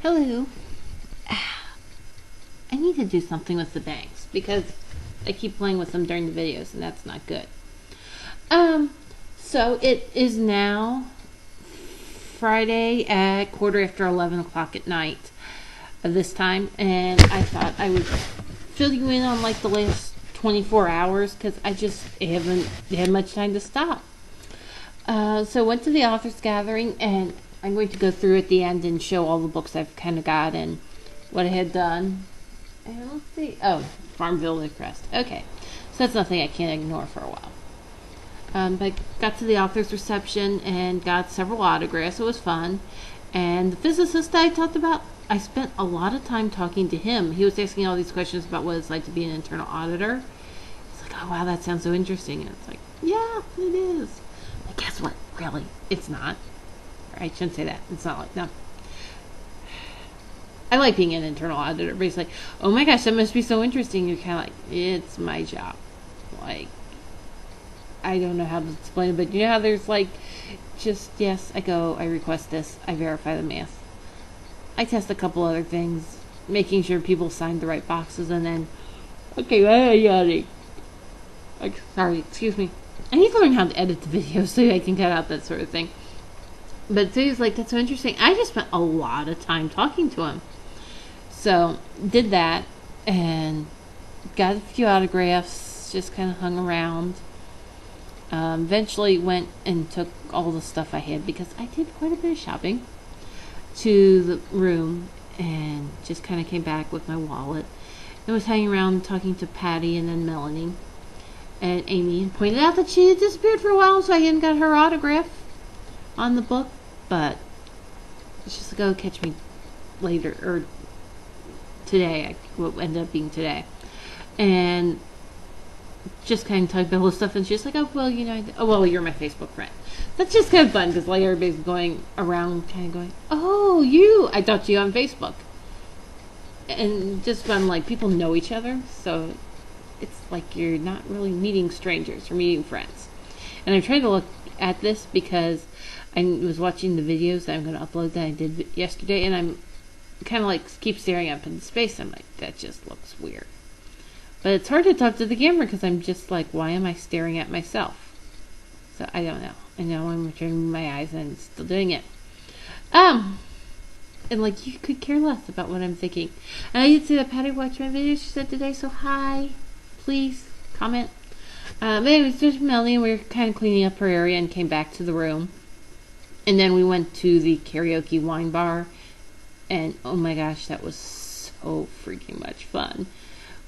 Hello. I need to do something with the bangs because I keep playing with them during the videos and that's not good. So it is now Friday at 11:15 at night this time, and I thought I would fill you in on like the last 24 hours because I just haven't had much time to stop. So I went to the authors gathering, and I'm going to go through at the end and show all the books I've kind of got and what I had done. And let's see. Oh, Farmville Crest. Okay. So that's nothing I can't ignore for a while. But I got to the author's reception and got several autographs. It was fun. And the physicist I talked about, I spent a lot of time talking to him. He was asking all these questions about what it's like to be an internal auditor. He's like, oh, wow, that sounds so interesting. And it's like, yeah, it is. Like, guess what? Really, it's not. Or I shouldn't say that. It's not like, no. I like being an internal auditor, but it's like, oh my gosh, that must be so interesting. You're kind of like, it's my job. Like, I don't know how to explain it, but you know how there's like, just, yes, I go, I request this, I verify the math. I test a couple other things, making sure people sign the right boxes, and then, okay, like, sorry, excuse me. I need to learn how to edit the video so I can cut out that sort of thing. But so he's like, that's so interesting. I just spent a lot of time talking to him. So, did that, and got a few autographs, just kind of hung around. Eventually went and took all the stuff I had, because I did quite a bit of shopping, to the room, and just kind of came back with my wallet. I was hanging around talking to Patty and then Melanie and Amy, and pointed out that she had disappeared for a while, so I hadn't got her autograph on the book, but she's like, oh, catch me later, or today, what ended up being today. And just kind of talked about all this stuff, and she's like, oh, well, you're my Facebook friend. That's just kind of fun, because like everybody's going around kind of going, oh, I talked to you on Facebook. And just fun, like, people know each other, so it's like you're not really meeting strangers, you're meeting friends. And I'm trying to look at this because I was watching the videos that I'm going to upload that I did yesterday, and I'm kind of like keep staring up into space. I'm like, that just looks weird. But it's hard to talk to the camera because I'm just like, why am I staring at myself? So I don't know. I know I'm turning my eyes and I'm still doing it. And like, you could care less about what I'm thinking. And I did see that Patty watched my video. She said today, so hi, please comment. But anyways, there's Melanie, and we were kind of cleaning up her area and came back to the room. And then we went to the karaoke wine bar, and oh my gosh, that was so freaking much fun.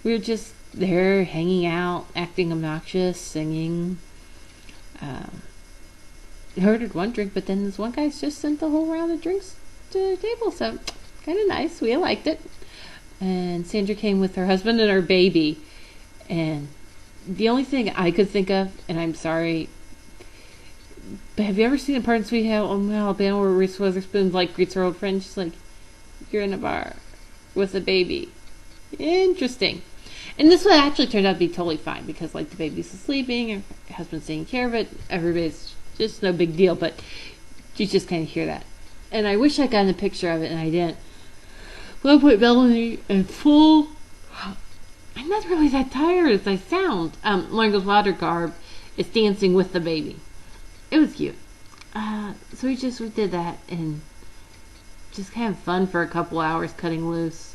We were just there hanging out, acting obnoxious, singing. I ordered one drink, but then this one guy just sent the whole round of drinks to the table, so kind of nice. We liked it. And Sandra came with her husband and her baby, and the only thing I could think of, and I'm sorry, but have you ever seen a part in Sweet Home Alabama where Reese Witherspoon like greets her old friend? She's like, you're in a bar with a baby. Interesting. And this one actually turned out to be totally fine, because like the baby's sleeping, her husband's taking care of it, everybody's just no big deal, but you just kind of hear that. And I wish I'd gotten a picture of it, and I didn't. Well, I put Melanie in full, I'm not really that tired as I sound. Lango's water garb is dancing with the baby. It was cute. So we did that, and just kind of fun for a couple hours cutting loose.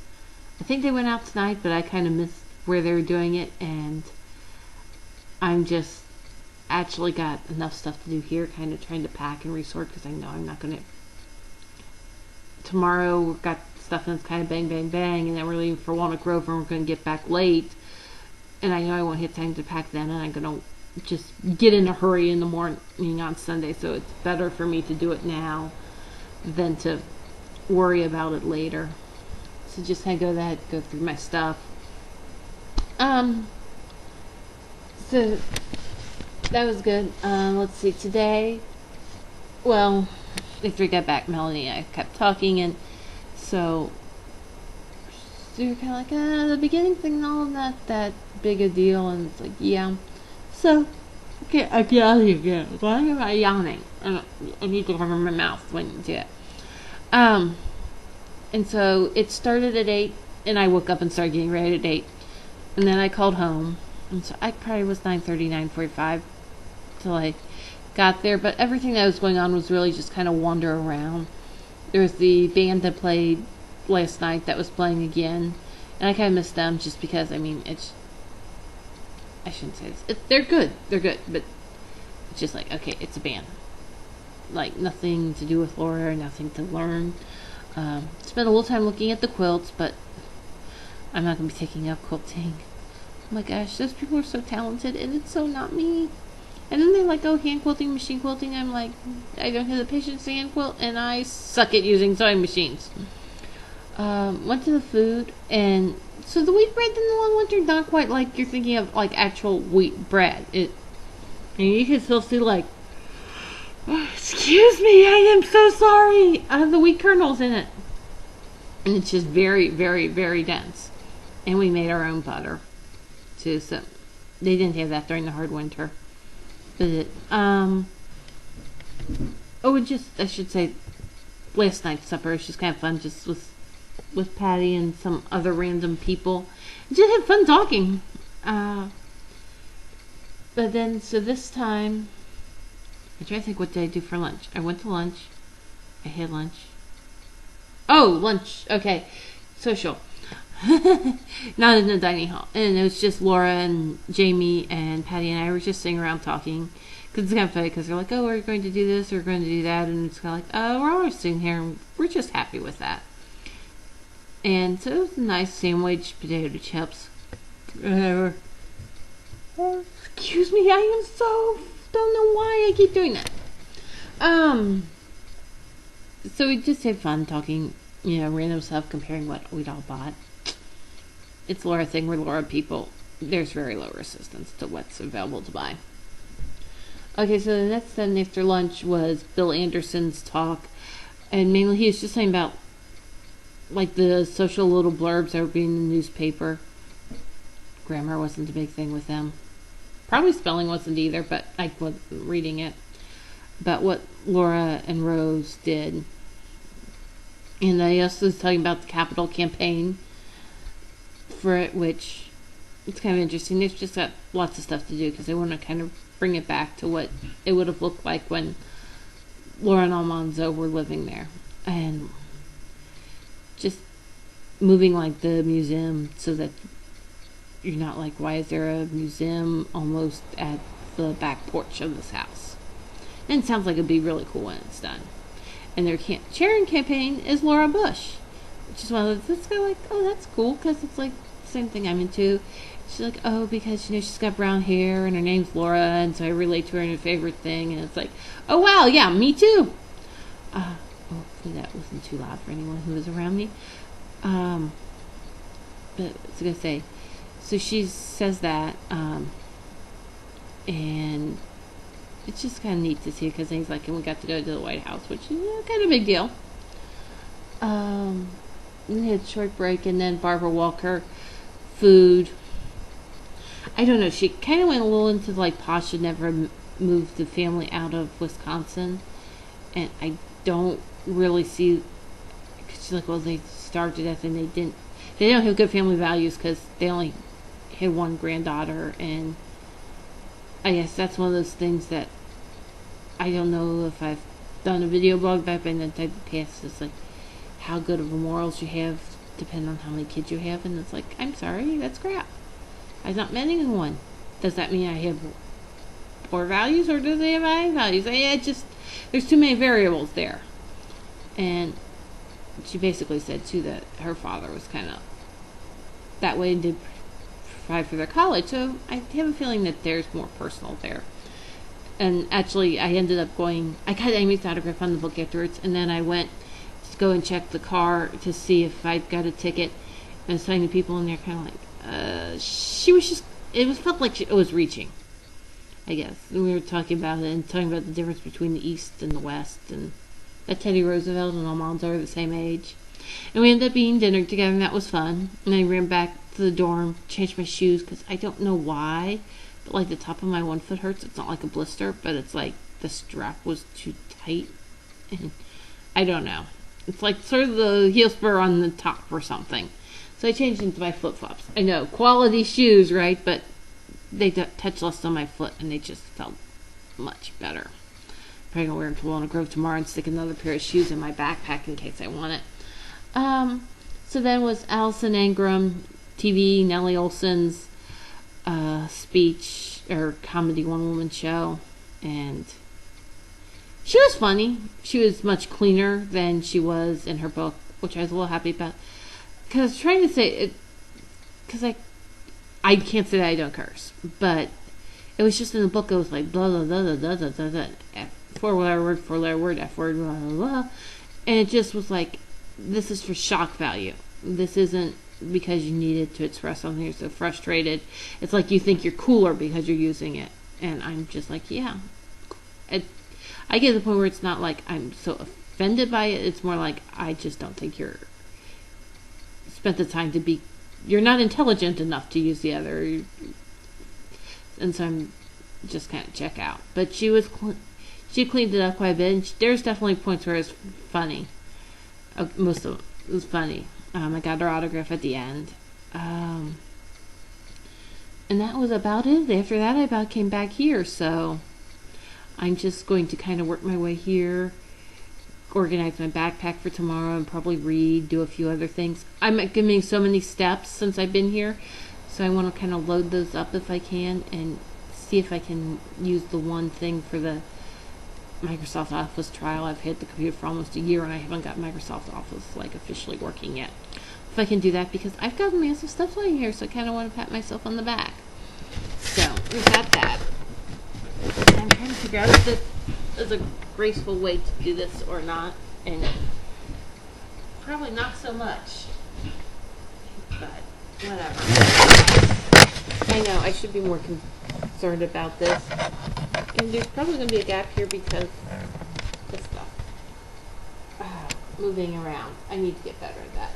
I think they went out tonight, but I kind of missed where they were doing it, and I'm just actually got enough stuff to do here, kind of trying to pack and resort, because I know I'm not going to. Tomorrow we've got stuff that's kind of bang, bang, bang, and then we're leaving for Walnut Grove, and we're going to get back late, and I know I won't have time to pack then, and I'm going to just get in a hurry in the morning on Sunday, so it's better for me to do it now than to worry about it later. So just kind of go through my stuff. So that was good. Let's see, today, well, after we got back, Melanie and I kept talking, and so you're kind of like, the beginning thing, no, not that big a deal, and it's like, yeah. So, okay, I get out of here again. Why am I yawning? I need to cover my mouth when you do it. And so it started at 8, and I woke up and started getting ready at 8. And then I called home. And so I probably was 9:30, 9:45 till I got there. But everything that was going on was really just kind of wander around. There was the band that played last night that was playing again. And I kind of missed them just because, I mean, I shouldn't say this. They're good. They're good. But it's just like, okay, it's a band. Like, nothing to do with Laura, nothing to learn. Spent a little time looking at the quilts, but I'm not going to be taking up quilting. Oh my gosh, those people are so talented, and it's so not me. And then they're like, oh, hand quilting, machine quilting. I'm like, I don't have the patience to hand quilt, and I suck at using sewing machines. Went to the food, and so the wheat bread in the long winter, not quite like you're thinking of like actual wheat bread. And you can still see like, oh, excuse me, I am so sorry. I have the wheat kernels in it, and it's just very, very, very dense. And we made our own butter too, so they didn't have that during the hard winter. But I should say, last night's supper was just kind of fun, just with Patty and some other random people. Just had fun talking. But then, so this time, I'm trying to think, what did I do for lunch? I went to lunch. I had lunch. Oh, lunch. Okay. Social. Not in the dining hall. And it was just Laura and Jamie and Patty and I were just sitting around talking. Because it's kind of funny, because they're like, oh, we're going to do this, we're going to do that. And it's kind of like, oh, we're all sitting here and we're just happy with that. And so it was a nice sandwich, potato chips. Whatever. Oh, excuse me, I am so... don't know why I keep doing that. So we just had fun talking, random stuff, comparing what we'd all bought. It's Laura thing, we're Laura people. There's very low resistance to what's available to buy. Okay, so the next thing after lunch was Bill Anderson's talk. And mainly he was just saying about like the social little blurbs that were being in the newspaper. Grammar wasn't a big thing with them. Probably spelling wasn't either, but I wasn't reading it. But what Laura and Rose did. And I also was talking about the Capitol campaign for it, which it's kind of interesting. They've just got lots of stuff to do because they want to kind of bring it back to what it would have looked like when Laura and Almanzo were living there. And just moving like the museum so that you're not like, why is there a museum almost at the back porch of this house? And it sounds like it'd be really cool when it's done. And their chairing campaign is Laura Bush, which is one of those, it's kind of like, oh, that's cool, because it's like the same thing I'm into. She's like, oh, because, she's got brown hair, and her name's Laura, and so I relate to her in a favorite thing, and it's like, oh, wow, yeah, me too. Hopefully that wasn't too loud for anyone who was around me. But I was going to say, so she says that, and it's just kind of neat to see, because he's like, and we got to go to the White House, which is kind of a big deal. We had a short break, and then Barbara Walker, food. I don't know, she kind of went a little into like Posh had never moved the family out of Wisconsin, and I don't really see, because she's like, well, they starved to death, and they don't have good family values because they only had one granddaughter, and I guess that's one of those things that I don't know if I've done a video blog about, but in the type of past, it's like how good of morals you have depend on how many kids you have, and it's like, I'm sorry, that's crap. I've not met anyone. Does that mean I have poor values, or do they have high values? There's too many variables there. And she basically said too that her father was kind of that way and did provide for their college, so I have a feeling that there's more personal there. And actually, I ended up going, I got Amy's autograph on the book afterwards, and then I went to go and check the car to see if I'd got a ticket, and I was talking to people in there kind of like, she was just, felt like it was reaching, I guess. And we were talking about it, and talking about the difference between the East and the West, and that Teddy Roosevelt and Almanzo are the same age. And we ended up eating dinner together, and that was fun. And I ran back to the dorm, changed my shoes, because I don't know why, but like the top of my one foot hurts. It's not like a blister, but it's like the strap was too tight, and I don't know. It's like sort of the heel spur on the top or something. So I changed into my flip flops. I know, quality shoes, right? But they touch less on my foot, and they just felt much better. Probably gonna wear them to Walnut Grove tomorrow and stick another pair of shoes in my backpack in case I want it. So then was Allison Ingram, TV, Nellie Olson's speech or comedy one woman show, and she was funny. She was much cleaner than she was in her book, which I was a little happy about. Because I was trying to say it, because I can't say that I don't curse, but it was just in the book. It was like blah blah blah blah blah blah blah, blah four letter word, F word, blah blah blah, and it just was like, this is for shock value. This isn't because you need it to express something. You're so frustrated. It's like you think you're cooler because you're using it, and I'm just like, yeah. I get to the point where it's not like I'm so offended by it. It's more like I just don't think you're spent the time to be. You're not intelligent enough to use the other, and so I'm just kind of check out. But she cleaned it up quite a bit. And there's definitely points where it's funny. Most of it was funny. I got her autograph at the end. And that was about it. After that, I about came back here. So I'm just going to kind of work my way here, organize my backpack for tomorrow, and probably read, do a few other things. I'm giving so many steps since I've been here. So I want to kind of load those up if I can and see if I can use the one thing for the Microsoft Office trial. I've had the computer for almost a year and I haven't got Microsoft Office like officially working yet. If I can do that, because I've got massive stuff lying here, so I kind of want to pat myself on the back. So we've got that. I'm trying to figure out if this is a graceful way to do this or not, and probably not so much, but whatever. I know I should be more concerned about this, and there's probably going to be a gap here because this stuff moving around. I need to get better at that.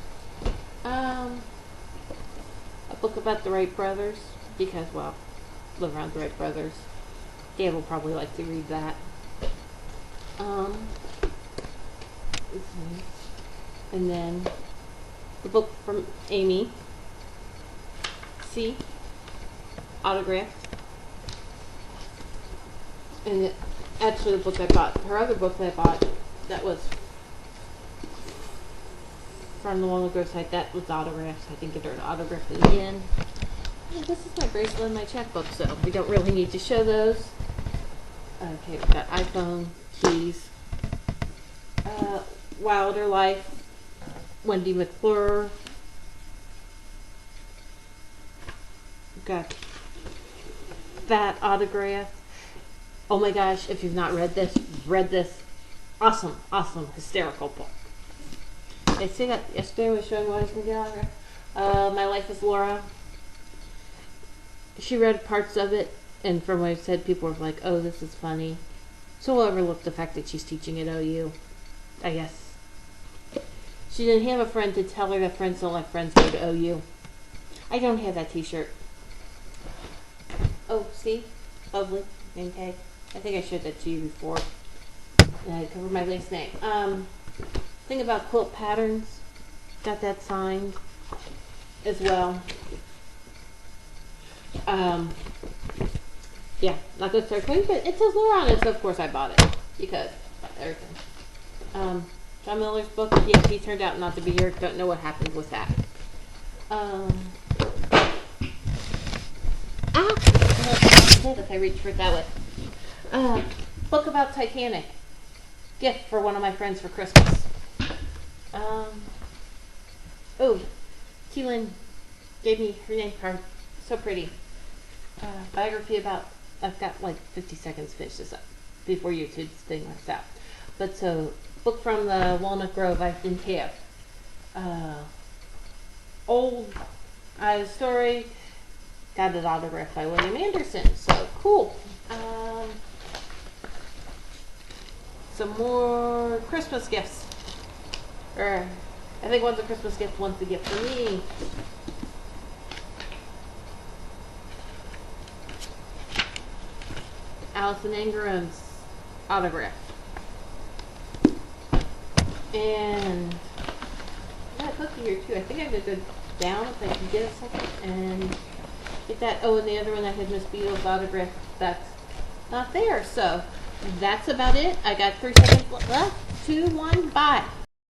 A book about the Wright brothers, because, well, live around the Wright brothers. Dad will probably like to read that. And then the book from Amy C. Autographed. And actually the book I bought, her other book that I bought, that was from the Walnut Grove site, that was autographed. So I didn't get her an autograph again. Oh, this is my bracelet and my checkbook, so we don't really need to show those. Okay, we've got iPhone, keys, Wilder Life, Wendy McClure. Got that autograph. Oh my gosh, if you've not read this. Awesome, hysterical book. I see that yesterday I was showing what I was going to get autograph. My Life as Laura. She read parts of it, and from what I've said, people were like, oh, this is funny. So we'll overlook the fact that she's teaching at OU, I guess. She didn't have a friend to tell her that friends don't let friends go to OU. I don't have that t-shirt. Oh, see? Lovely. Okay. I think I showed that to you before. And I covered my lace name. Thing about quilt patterns. Got that signed as well. Yeah, not good start quick, but it says Laura on it, so of course I bought it because everything. John Miller's book, yes, he turned out not to be here. Don't know what happened with that. If I reach for it that way. Book about Titanic. Gift for one of my friends for Christmas. Oh, Keelan gave me her name card. So pretty. Biography about, I've got like 50 seconds to finish this up before YouTube's thing lets out. But so, book from the Walnut Grove I didn't have. Old story, got it autographed by William Anderson. So cool. Some more Christmas gifts. Or, I think one's a Christmas gift, one's a gift for me. Allison Ingram's autograph. And I got a cookie here too. I think I'm gonna go down if I can get a second and get that. Oh, and the other one I had Miss Beatles autograph. That's not there. So that's about it. I got 3 seconds left. 2, 1, bye.